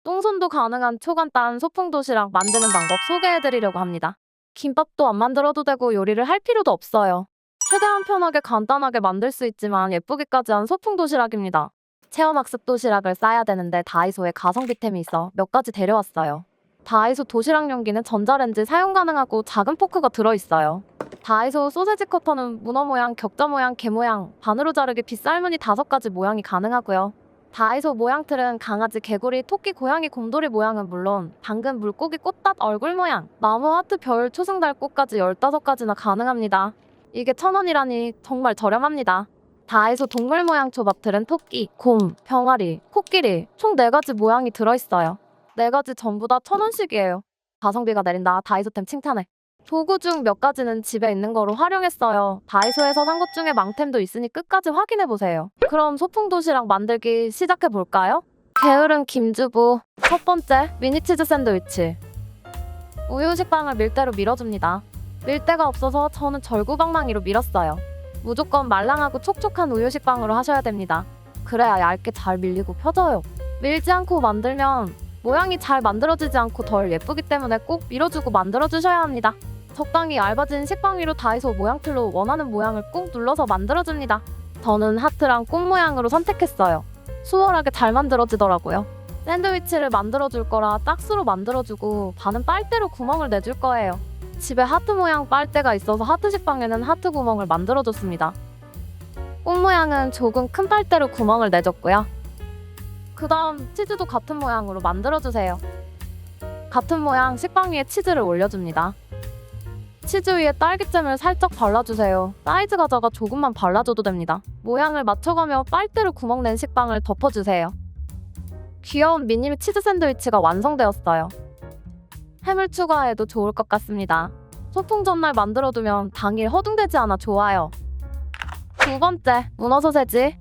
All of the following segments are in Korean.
똥손도 가능한 초간단 소풍 도시락 만드는 방법 소개해드리려고 합니다. 김밥도 안 만들어도 되고 요리를 할 필요도 없어요. 최대한 편하게 간단하게 만들 수 있지만 예쁘기까지 한 소풍 도시락입니다. 체험학습 도시락을 싸야 되는데 다이소에 가성비템이 있어 몇 가지 데려왔어요. 다이소 도시락 용기는 전자레인지 사용 가능하고 작은 포크가 들어있어요. 다이소 소세지 커터는 문어 모양, 격자 모양, 개 모양, 반으로 자르기 빗살무늬 5가지 모양이 가능하고요. 다이소 모양틀은 강아지, 개구리, 토끼, 고양이, 곰돌이 모양은 물론 당근, 물고기, 꽃밭, 얼굴 모양, 나무, 하트, 별, 초승달 꽃까지 15가지나 가능합니다. 이게 1,000원이라니 정말 저렴합니다. 다이소 동물 모양 초밥틀은 토끼, 곰, 병아리, 코끼리 총 4가지 모양이 들어있어요. 4가지 전부 다 1,000원씩이에요. 가성비가 내린다. 다이소템 칭찬해. 도구 중 몇 가지는 집에 있는 거로 활용했어요. 다이소에서 산 것 중에 망템도 있으니 끝까지 확인해보세요. 그럼 소풍 도시락 만들기 시작해볼까요? 게으른 김주부. 첫 번째, 미니치즈 샌드위치. 우유 식빵을 밀대로 밀어줍니다. 밀대가 없어서 저는 절구방망이로 밀었어요. 무조건 말랑하고 촉촉한 우유 식빵으로 하셔야 됩니다. 그래야 얇게 잘 밀리고 펴져요. 밀지 않고 만들면 모양이 잘 만들어지지 않고 덜 예쁘기 때문에 꼭 밀어주고 만들어주셔야 합니다. 적당히 얇아진 식빵 위로 다이소 모양틀로 원하는 모양을 꾹 눌러서 만들어줍니다. 저는 하트랑 꽃 모양으로 선택했어요. 수월하게 잘 만들어지더라고요. 샌드위치를 만들어줄 거라 박스로 만들어주고 반은 빨대로 구멍을 내줄 거예요. 집에 하트 모양 빨대가 있어서 하트 식빵에는 하트 구멍을 만들어줬습니다. 꽃 모양은 조금 큰 빨대로 구멍을 내줬고요. 그 다음 치즈도 같은 모양으로 만들어주세요. 같은 모양 식빵 위에 치즈를 올려줍니다. 치즈 위에 딸기잼을 살짝 발라주세요. 사이즈 가져가 조금만 발라줘도 됩니다. 모양을 맞춰가며 빨대로 구멍 낸 식빵을 덮어주세요. 귀여운 미니 치즈 샌드위치가 완성되었어요. 햄을 추가해도 좋을 것 같습니다. 소풍 전날 만들어두면 당일 허둥대지 않아 좋아요. 두 번째, 문어 소세지.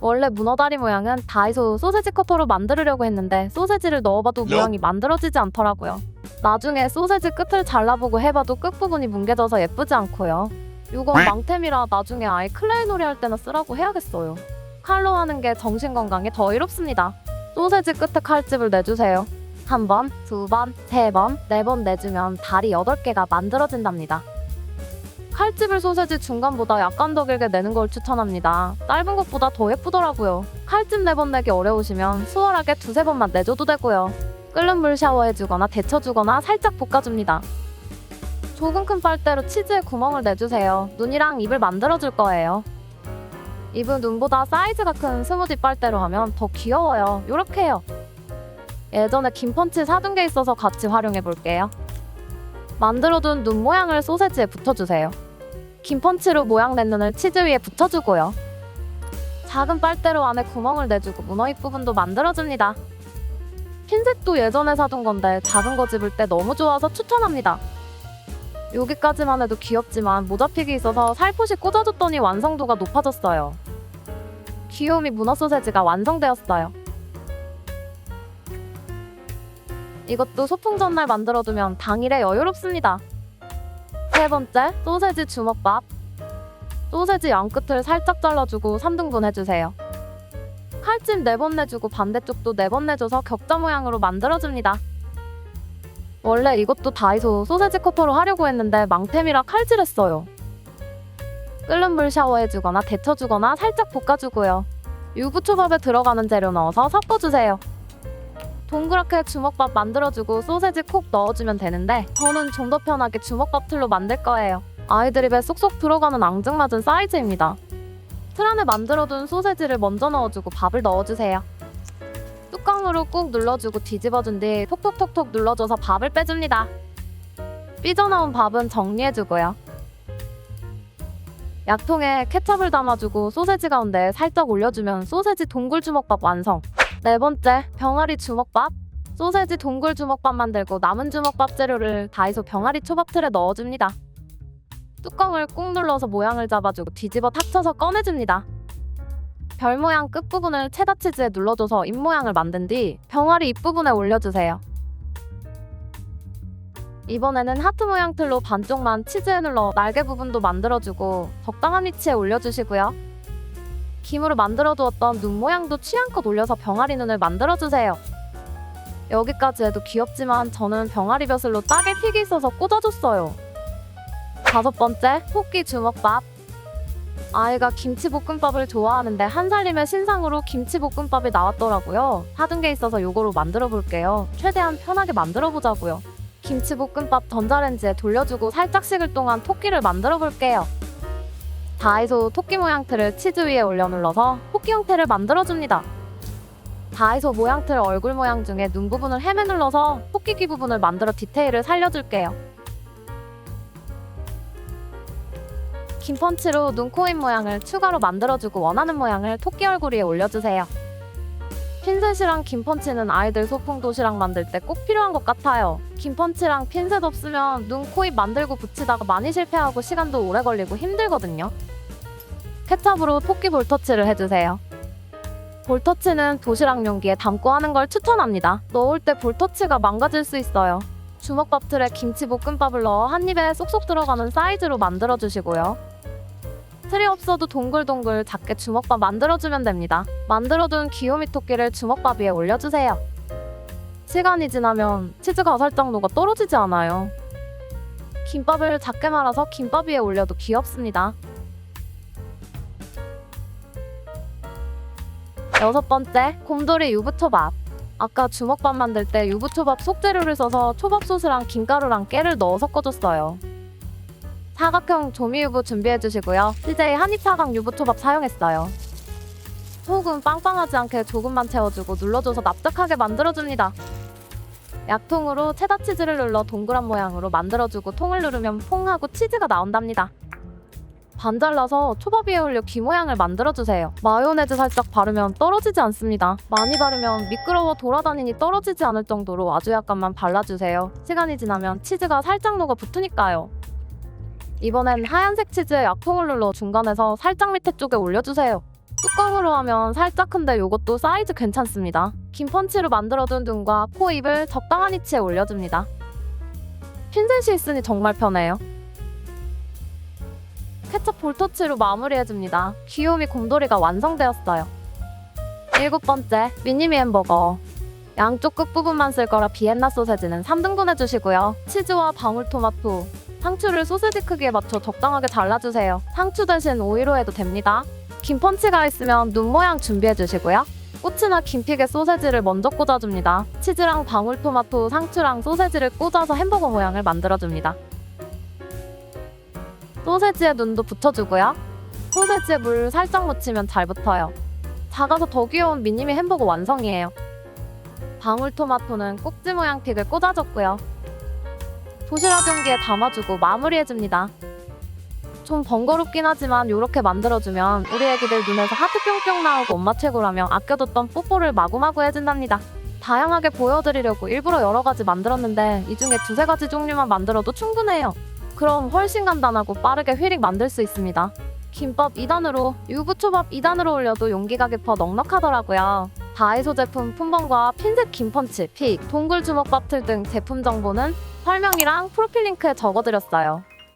원래 문어다리 모양은 다이소 소세지 커터로 만들려고 했는데 소세지를 넣어봐도 모양이 만들어지지 않더라고요. 나중에 소세지 끝을 잘라보고 해봐도 끝부분이 뭉개져서 예쁘지 않고요. 이건 망템이라 나중에 아이 클레이 놀이 할 때나 쓰라고 해야겠어요. 칼로 하는 게 정신건강에 더 이롭습니다. 소세지 끝에 칼집을 내주세요. 1번, 2번, 3번, 4번 내주면 다리 8개가 만들어진답니다. 칼집을 소세지 중간보다 약간 더 길게 내는 걸 추천합니다. 짧은 것보다 더 예쁘더라고요. 칼집 4번 내기 어려우시면 수월하게 2-3번만 내줘도 되고요. 끓는 물 샤워해주거나 데쳐주거나 살짝 볶아줍니다. 조금 큰 빨대로 치즈에 구멍을 내주세요. 눈이랑 입을 만들어줄 거예요. 입은 눈보다 사이즈가 큰 스무디 빨대로 하면 더 귀여워요. 요렇게 해요. 예전에 김펀치 사둔 게 있어서 같이 활용해볼게요. 만들어둔 눈 모양을 소세지에 붙여주세요. 김펀치로 모양 낸 눈을 치즈 위에 붙여주고요. 작은 빨대로 안에 구멍을 내주고 문어 입 부분도 만들어줍니다. 핀셋도 예전에 사둔 건데 작은 거 집을 때 너무 좋아서 추천합니다. 여기까지만 해도 귀엽지만 모자픽이 있어서 살포시 꽂아줬더니 완성도가 높아졌어요. 귀요미 문어 소세지가 완성되었어요. 이것도 소풍 전날 만들어두면 당일에 여유롭습니다. 세 번째, 소세지 주먹밥. 소세지 양끝을 살짝 잘라주고 3등분 해주세요. 칼집 4번 내주고 반대쪽도 4번 내줘서 격자 모양으로 만들어줍니다. 원래 이것도 다이소 소세지 커터로 하려고 했는데 망템이라 칼질했어요. 끓는 물 샤워해주거나 데쳐주거나 살짝 볶아주고요. 유부초밥에 들어가는 재료 넣어서 섞어주세요. 동그랗게 주먹밥 만들어주고 소세지 콕 넣어주면 되는데 저는 좀 더 편하게 주먹밥 틀로 만들 거예요. 아이들 입에 쏙쏙 들어가는 앙증맞은 사이즈입니다. 틀 안에 만들어둔 소세지를 먼저 넣어주고 밥을 넣어주세요. 뚜껑으로 꾹 눌러주고 뒤집어준 뒤 톡톡톡톡 눌러줘서 밥을 빼줍니다. 삐져나온 밥은 정리해주고요. 약통에 케첩을 담아주고 소세지 가운데 살짝 올려주면 소세지 동굴 주먹밥 완성. 네 번째, 병아리 주먹밥. 소세지 동굴 주먹밥 만들고 남은 주먹밥 재료를 다이소 병아리 초밥 틀에 넣어줍니다. 뚜껑을 꾹 눌러서 모양을 잡아주고 뒤집어 탁쳐서 꺼내줍니다. 별 모양 끝부분을 체다 치즈에 눌러줘서 입 모양을 만든 뒤 병아리 입부분에 올려주세요. 이번에는 하트 모양 틀로 반쪽만 치즈에 눌러 날개 부분도 만들어주고 적당한 위치에 올려주시고요. 김으로 만들어두었던 눈 모양도 취향껏 올려서 병아리 눈을 만들어주세요. 여기까지 해도 귀엽지만 저는 병아리 벼슬로 딱일 픽이 있어서 꽂아줬어요. 5번째, 토끼 주먹밥. 아이가 김치볶음밥을 좋아하는데 한 살이면 신상으로 김치볶음밥이 나왔더라고요. 사둔 게 있어서 요거로 만들어 볼게요. 최대한 편하게 만들어 보자고요. 김치볶음밥 전자레인지에 돌려주고 살짝 식을 동안 토끼를 만들어 볼게요. 다이소 토끼 모양 틀을 치즈 위에 올려 눌러서 토끼 형태를 만들어줍니다. 다이소 모양 틀 얼굴 모양 중에 눈 부분을 헤매 눌러서 토끼 귀 부분을 만들어 디테일을 살려줄게요. 긴 펀치로 눈, 코, 입 모양을 추가로 만들어주고 원하는 모양을 토끼 얼굴 위에 올려주세요. 핀셋이랑 긴 펀치는 아이들 소풍 도시락 만들 때 꼭 필요한 것 같아요. 긴 펀치랑 핀셋 없으면 눈, 코, 입 만들고 붙이다가 많이 실패하고 시간도 오래 걸리고 힘들거든요. 케첩으로 토끼 볼터치를 해주세요. 볼터치는 도시락 용기에 담고 하는 걸 추천합니다. 넣을 때 볼터치가 망가질 수 있어요. 주먹밥 틀에 김치볶음밥을 넣어 한 입에 쏙쏙 들어가는 사이즈로 만들어주시고요. 틀이 없어도 동글동글 작게 주먹밥 만들어주면 됩니다. 만들어둔 귀요미 토끼를 주먹밥 위에 올려주세요. 시간이 지나면 치즈가 살짝 녹아 떨어지지 않아요. 김밥을 작게 말아서 김밥 위에 올려도 귀엽습니다. 6번째, 곰돌이 유부초밥. 아까 주먹밥 만들 때 유부초밥 속재료를 써서 초밥 소스랑 김가루랑 깨를 넣어 섞어줬어요. 사각형 조미유부 준비해주시고요. CJ 한입사각 유부초밥 사용했어요. 속은 빵빵하지 않게 조금만 채워주고 눌러줘서 납작하게 만들어줍니다. 약통으로 체다 치즈를 눌러 동그란 모양으로 만들어주고 통을 누르면 퐁하고 치즈가 나온답니다. 반 잘라서 초밥 위에 올려 귀 모양을 만들어주세요. 마요네즈 살짝 바르면 떨어지지 않습니다. 많이 바르면 미끄러워 돌아다니니 떨어지지 않을 정도로 아주 약간만 발라주세요. 시간이 지나면 치즈가 살짝 녹아 붙으니까요. 이번엔 하얀색 치즈에 약통을 눌러 중간에서 살짝 밑에 쪽에 올려주세요. 뚜껑으로 하면 살짝 큰데 요것도 사이즈 괜찮습니다. 긴 펀치로 만들어둔 눈과 코, 입을 적당한 위치에 올려줍니다. 핀셋이 있으니 정말 편해요. 케첩 볼터치로 마무리해줍니다. 귀요미 곰돌이가 완성되었어요. 7번째, 미니미 햄버거. 양쪽 끝부분만 쓸 거라 비엔나 소세지는 3등분 해주시고요. 치즈와 방울토마토, 상추를 소세지 크기에 맞춰 적당하게 잘라주세요. 상추 대신 오이로 해도 됩니다. 긴 펀치가 있으면 눈 모양 준비해주시고요. 꼬치나 긴픽에 소세지를 먼저 꽂아줍니다. 치즈랑 방울토마토, 상추랑 소세지를 꽂아서 햄버거 모양을 만들어줍니다. 소세지에 눈도 붙여주고요. 소세지에 물 살짝 묻히면 잘 붙어요. 작아서 더 귀여운 미니미 햄버거 완성이에요. 방울토마토는 꼭지 모양 픽을 꽂아줬고요. 도시락 용기에 담아주고 마무리해줍니다. 좀 번거롭긴 하지만 이렇게 만들어주면 우리 애기들 눈에서 하트 뿅뿅 나오고 엄마 최고라며 아껴뒀던 뽀뽀를 마구마구 해준답니다. 다양하게 보여드리려고 일부러 여러 가지 만들었는데 이 중에 2-3가지 종류만 만들어도 충분해요. 그럼 훨씬 간단하고 빠르게 휘릭 만들 수 있습니다. 김밥 2단으로, 유부초밥 2단으로 올려도 용기가 깊어 넉넉하더라고요. 다이소 제품 품번과 핀셋 김펀치, 픽, 동굴 주먹밥 틀 등 제품 정보는 설명이랑 프로필 링크에 적어드렸어요.